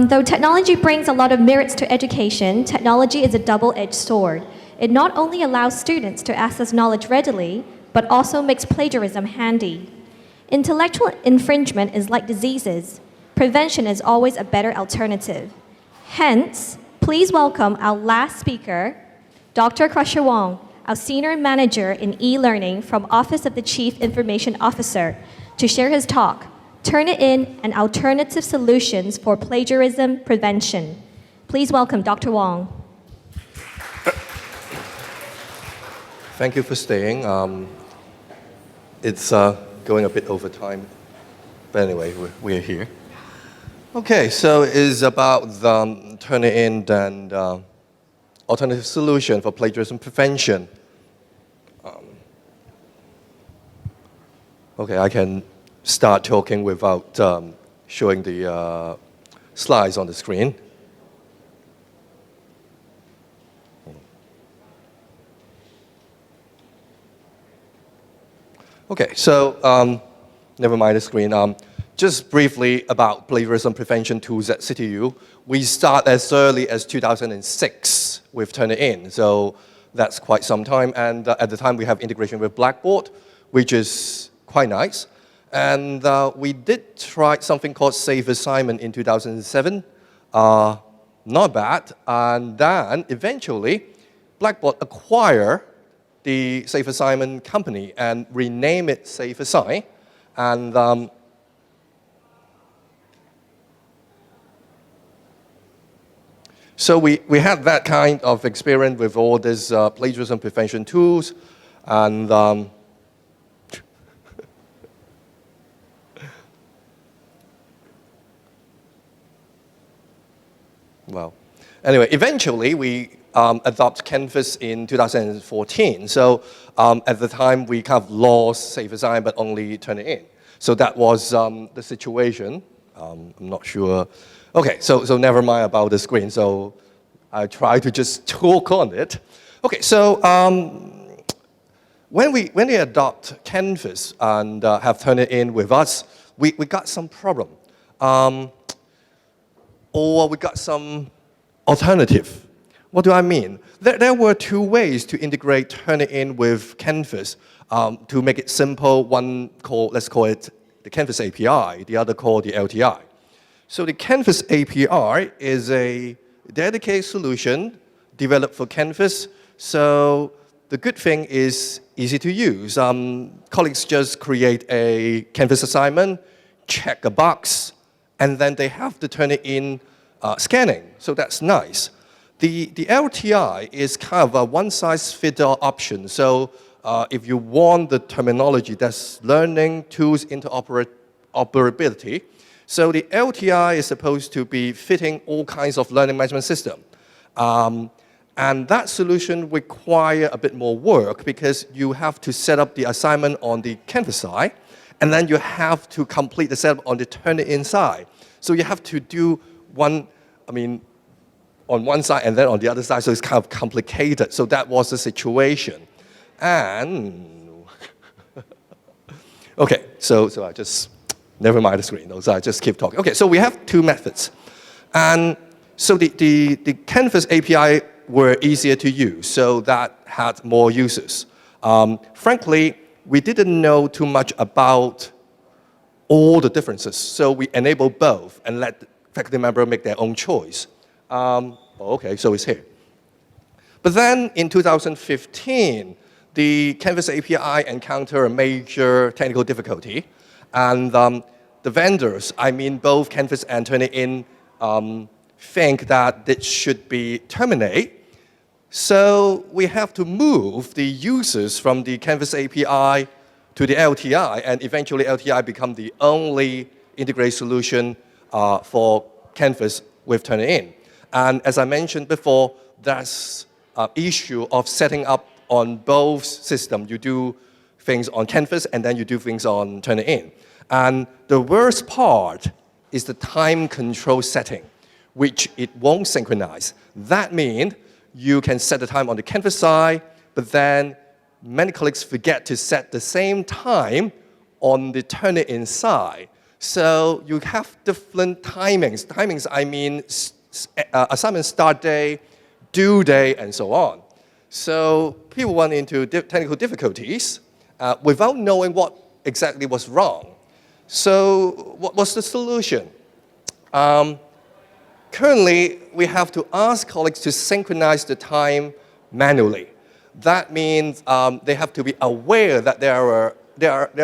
Though technology brings a lot of merits to education, technology is a double-edged sword. It not only allows students to access knowledge readily, but also makes plagiarism handy. Intellectual infringement is like diseases. Prevention is always a better alternative. Hence, please welcome our last speaker, Dr. Crusher Wong, our Senior Manager in E-Learning from Office of the Chief Information Officer, to share his talk, Turnitin and Alternative Solutions for Plagiarism Prevention. Please welcome Dr. Wong. Thank you for staying. It's going a bit over time, but anyway, we're here. Okay, so it's about the Turnitin and alternative solution for plagiarism prevention. Okay, I can start talking without showing the slides on the screen. Okay, so never mind the screen. Just briefly about plagiarism prevention tools at CityU. We start as early as 2006 with Turnitin, so that's quite some time. And at the time, we have integration with Blackboard, which is quite nice. And we did try something called Safe Assignment in 2007. Not bad. And then eventually, Blackboard acquired the Safe Assignment company and rename it Safe Assign. And so we had that kind of experience with all these plagiarism prevention tools. And well, anyway, eventually we adopt Canvas in 2014. So at the time, we kind of lost Safe Assign, but only Turnitin. So that was the situation. I'm not sure. Okay, so never mind about the screen. So I try to just talk on it. Okay, so when we adopt Canvas and have Turnitin with us, we got some problem. Or we got some alternative. What do I mean? There were two ways to integrate Turnitin with Canvas to make it simple. One let's call it the Canvas API, the other called the LTI. So the Canvas API is a dedicated solution developed for Canvas. So the good thing is easy to use. Colleagues just create a Canvas assignment, check a box, and then they have to turn it in scanning. So that's nice. The LTI is kind of a one-size-fits-all option. So if you want the terminology, that's learning tools interoperability. So the LTI is supposed to be fitting all kinds of learning management system. And that solution requires a bit more work because you have to set up the assignment on the Canvas side, and then you have to complete the setup on the Turnitin side. So you have to do on one side and then on the other side, so it's kind of complicated. So that was the situation. And, okay, so I just, never mind the screen, so I just keep talking. Okay, so we have two methods. And so the Canvas API were easier to use, so that had more users. Frankly, we didn't know too much about all the differences, so we enabled both and let faculty members make their own choice. Okay, so it's here. But then in 2015, the Canvas API encountered a major technical difficulty, and the vendors, I mean both Canvas and Turnitin, think that it should be terminated. So we have to move the users from the Canvas API to the LTI, and eventually LTI become the only integrated solution for Canvas with Turnitin. And as I mentioned before, that's an issue of setting up on both systems. You do things on Canvas, and then you do things on Turnitin. And the worst part is the time control setting, which it won't synchronize. That means you can set the time on the Canvas side, but then many colleagues forget to set the same time on the Turnitin side. So you have different timings. Timings, I mean assignment start day, due day, and so on. So people run into technical difficulties without knowing what exactly was wrong. So what was the solution? Currently, we have to ask colleagues to synchronize the time manually. That means they have to be aware that there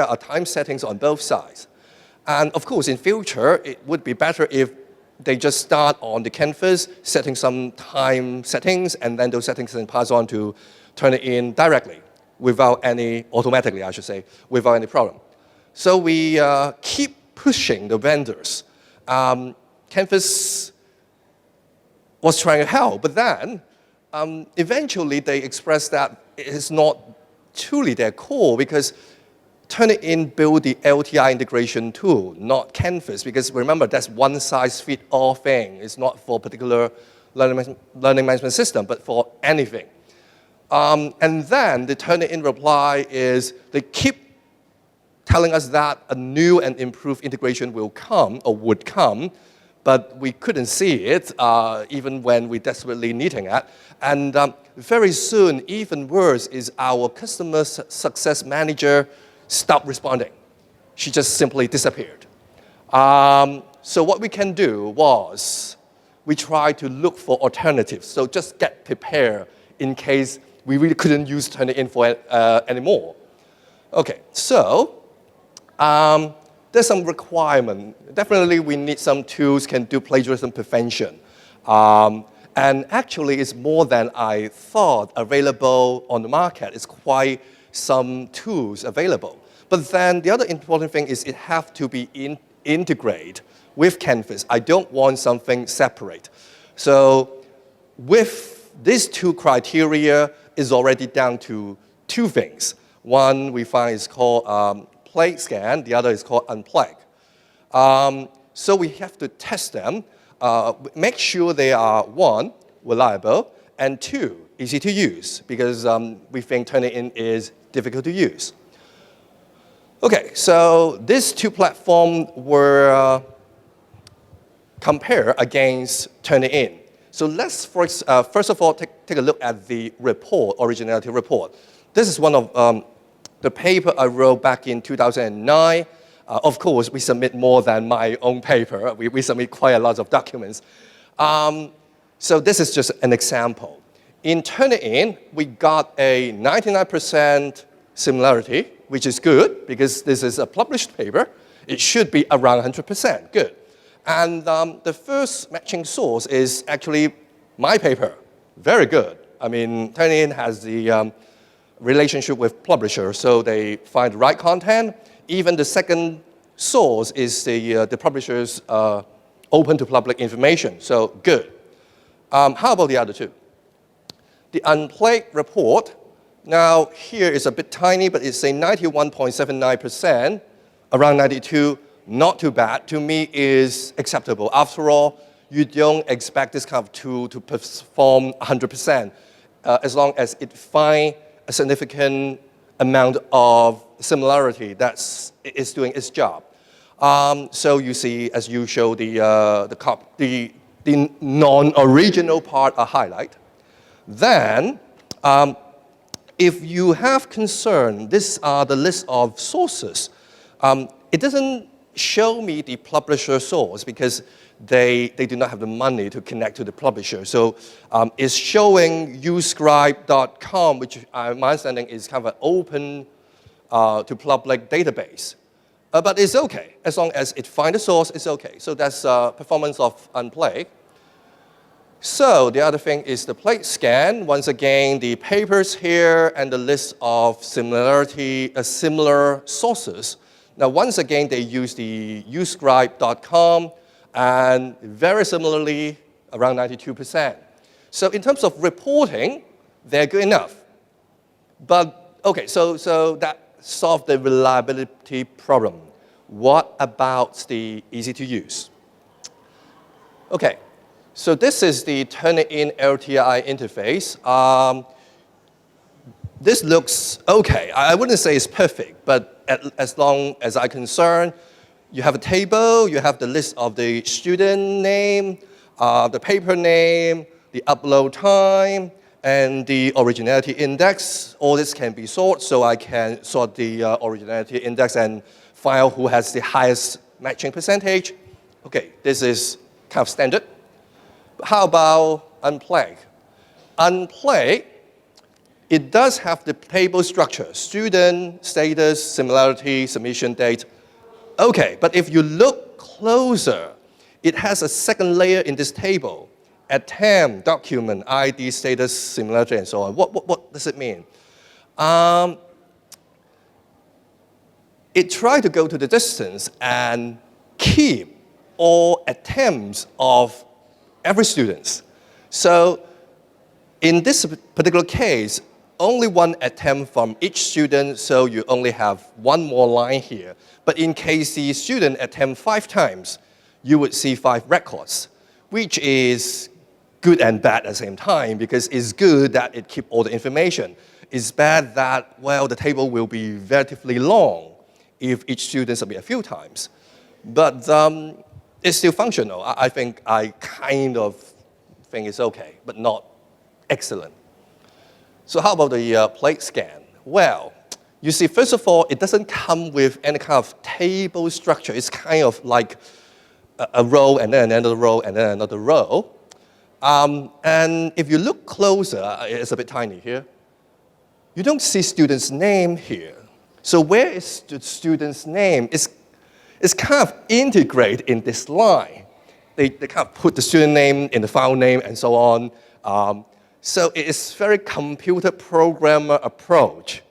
are time settings on both sides. And of course, in future, it would be better if they just start on the canvas, setting some time settings, and then those settings can pass on to Turnitin directly, automatically, I should say, without any problem. So we keep pushing the vendors. Canvas was trying to help, but then eventually they expressed that it is not truly their core because Turnitin built the LTI integration tool, not Canvas, because remember, that's one-size-fits-all thing. It's not for a particular learning management system, but for anything. And then the Turnitin reply is they keep telling us that a new and improved integration will come, or would come, but we couldn't see it even when we desperately needing it. And very soon, even worse, is our customer success manager stopped responding. She just simply disappeared. So what we can do was we try to look for alternatives. So just get prepared in case we really couldn't use Turnitin for anymore. Okay, so there's some requirement. Definitely we need some tools can do plagiarism prevention. And actually it's more than I thought available on the market. It's quite some tools available. But then the other important thing is it has to be integrated with Canvas. I don't want something separate. So with these two criteria is already down to two things. One we find is called plate scan, the other is called unplug. So we have to test them, make sure they are one, reliable, and two, easy to use, because we think Turnitin is difficult to use. Okay, so these two platforms were compared against Turnitin. So let's first of all take a look at the report, originality report. This is one of the paper I wrote back in 2009. Of course, we submit more than my own paper. We submit quite a lot of documents. So this is just an example. In Turnitin, we got a 99% similarity, which is good because this is a published paper. It should be around 100%, good. And the first matching source is actually my paper, very good. I mean, Turnitin has the relationship with publisher, so they find the right content. Even the second source is the publisher's open to public information, so good. How about the other two? The unplugged report, now here is a bit tiny, but it's a 91.79%, around 92, not too bad. To me is acceptable. After all, you don't expect this kind of tool to perform 100%, as long as it finds a significant amount of similarity that is doing its job. So you see, as you show the non-original part are highlighted. Then, if you have concern, these are the list of sources. It doesn't show me the publisher source because they do not have the money to connect to the publisher. So it's showing uscribe.com, which my understanding is kind of an open to public database. But it's okay. As long as it finds the source, it's okay. So that's performance of unplugged. So the other thing is the plate scan. Once again, the papers here and the list of similar sources. Now, once again, they use the uscribe.com and very similarly, around 92%. So in terms of reporting, they're good enough. But, okay, so that solved the reliability problem. What about the easy to use? Okay, so this is the Turnitin LTI interface. This looks okay. I wouldn't say it's perfect, but as long as I'm concerned, you have a table, you have the list of the student name, the paper name, the upload time, and the originality index. All this can be sorted, so I can sort the originality index and find out who has the highest matching percentage. Okay, this is kind of standard. But how about Unplag? Unplag, it does have the table structure, student, status, similarity, submission date. Okay, but if you look closer, it has a second layer in this table. Attempt, document, ID, status, similarity, and so on. What does it mean? It tried to go to the distance and keep all attempts of every student. So in this particular case, only one attempt from each student, so you only have one more line here. But in case the student attempt 5 times, you would see 5 records, which is good and bad at the same time, because it's good that it keeps all the information. It's bad that, well, the table will be relatively long if each student submit a few times. But it's still functional. I kind of think it's okay, but not excellent. So how about the plate scan? Well, you see, first of all, it doesn't come with any kind of table structure. It's kind of like a row and then another row and then another row. And if you look closer, it's a bit tiny here. You don't see student's name here. So where is the student's name? It's kind of integrated in this line. They kind of put the student name in the file name and so on. So it is very computer programmer approach.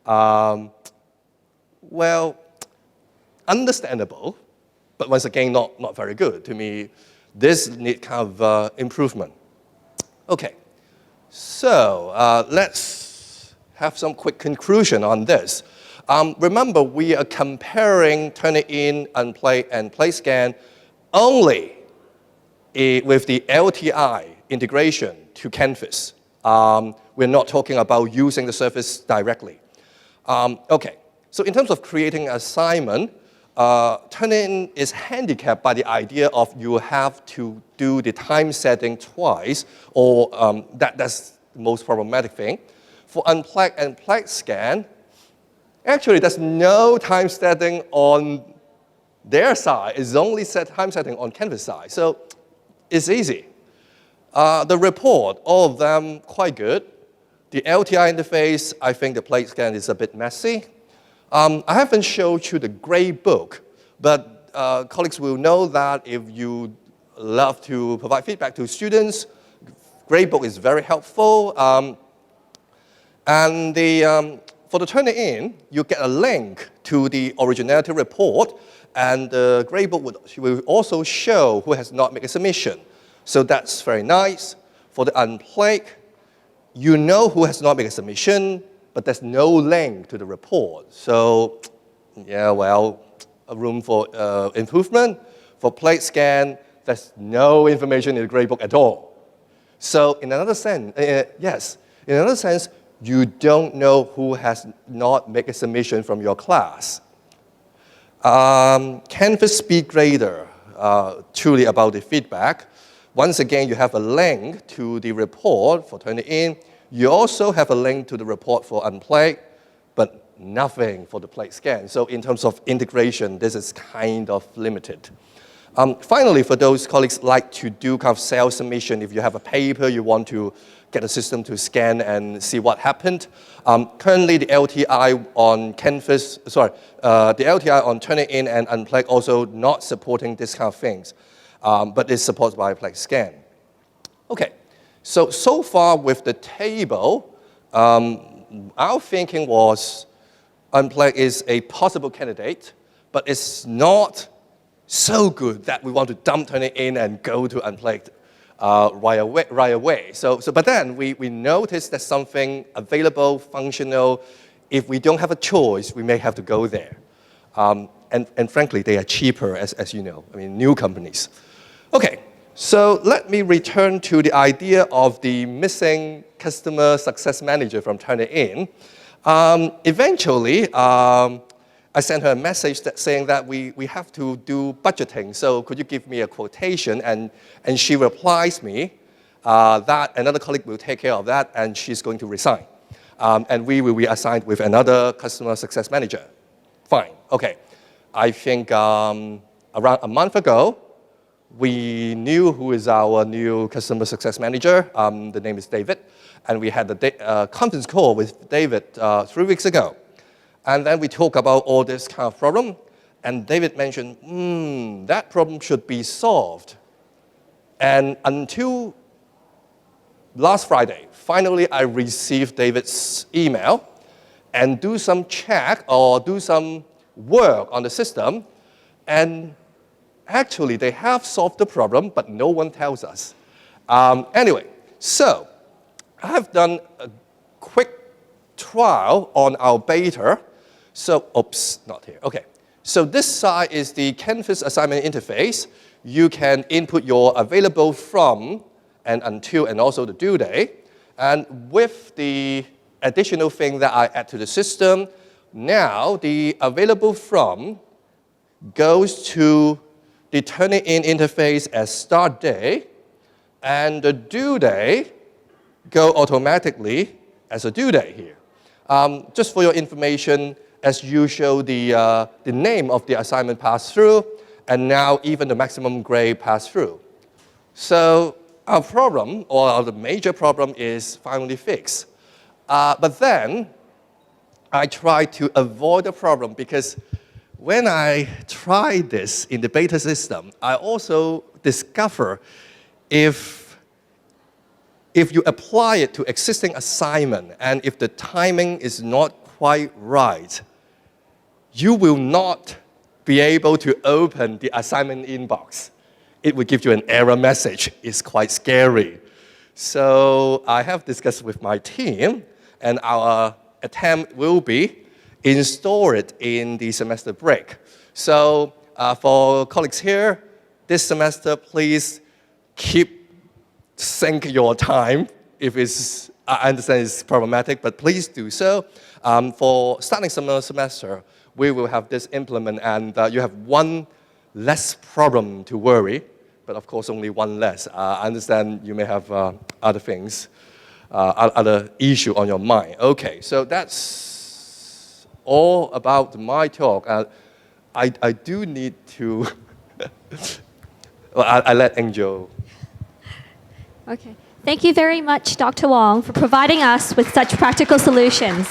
Well, understandable, but once again, not very good. To me, this needs kind of improvement. Okay, so let's have some quick conclusion on this. Remember, we are comparing Turnitin, Unplay, and PlateScan only with the LTI integration to Canvas. We're not talking about using the service directly. Okay, so in terms of creating an assignment, Turnitin is handicapped by the idea of you have to do the time setting twice, or that's the most problematic thing. For Unplug and PlateScan, actually there's no time setting on their side. It's only time setting on Canvas side. So it's easy. The report, all of them quite good. The LTI interface, I think the PlateScan is a bit messy. I haven't showed you the grade book, but colleagues will know that if you love to provide feedback to students, grade book is very helpful. And for the Turnitin, you get a link to the originality report, and the grade book will also show who has not made a submission. So that's very nice. For the Unplug, you know who has not made a submission, but there's no link to the report. So, yeah, well, a room for improvement. For PlateScan, there's no information in the gradebook at all. So in another sense, in another sense, you don't know who has not made a submission from your class. Canvas Speed Grader, truly about the feedback. Once again, you have a link to the report for Turnitin. You also have a link to the report for Unplug, but nothing for the PlateScan. So in terms of integration, this is kind of limited. Finally, for those colleagues like to do kind of self-submission, if you have a paper, you want to get a system to scan and see what happened. Currently, the LTI on Canvas, the LTI on Turnitin and Unplug also not supporting this kind of things, but it's supported by PlateScan. Okay, so far with the table, our thinking was Unplug is a possible candidate, but it's not so good that we want to dump Turnitin and go to Unplug right away. But then we noticed that something available, functional. If we don't have a choice, we may have to go there. And frankly, they are cheaper, as you know. I mean, new companies. Okay, so let me return to the idea of the missing customer success manager from Turnitin. Eventually, I sent her a message saying that we have to do budgeting, so could you give me a quotation? And she replies me that another colleague will take care of that, and she's going to resign. And we will be assigned with another customer success manager. Fine, okay. I think around a month ago, we knew who is our new customer success manager. The name is David. And we had a conference call with David 3 weeks ago. And then we talk about all this kind of problem. And David mentioned, that problem should be solved. And until last Friday, finally I received David's email and do some check or do some work on the system. And actually, they have solved the problem, but no one tells us. Anyway, so I have done a quick trial on our beta. So, oops, not here. Okay. So this side is the Canvas assignment interface. You can input your available from and until and also the due date. And with the additional thing that I add to the system, now the available from goes to the Turnitin interface as start day, and the due date go automatically as a due date here. Just for your information, as usual, the name of the assignment passed through, and now even the maximum grade passed through. So our problem, or the major problem, is finally fixed. But then I tried to avoid the problem because when I tried this in the beta system, I also discover if you apply it to existing assignment and if the timing is not quite right, you will not be able to open the assignment inbox. It will give you an error message. It's quite scary. So I have discussed with my team, and our attempt will be install it in the semester break. So for colleagues here, this semester, please sync your time. If it's, I understand it's problematic, but please do so. For starting semester, we will have this implement, and you have one less problem to worry, but of course only one less. I understand you may have other things, other issue on your mind. Okay, so that's all about my talk. I do need to, well, I let Angel. Okay. Thank you very much, Dr. Wong, for providing us with such practical solutions.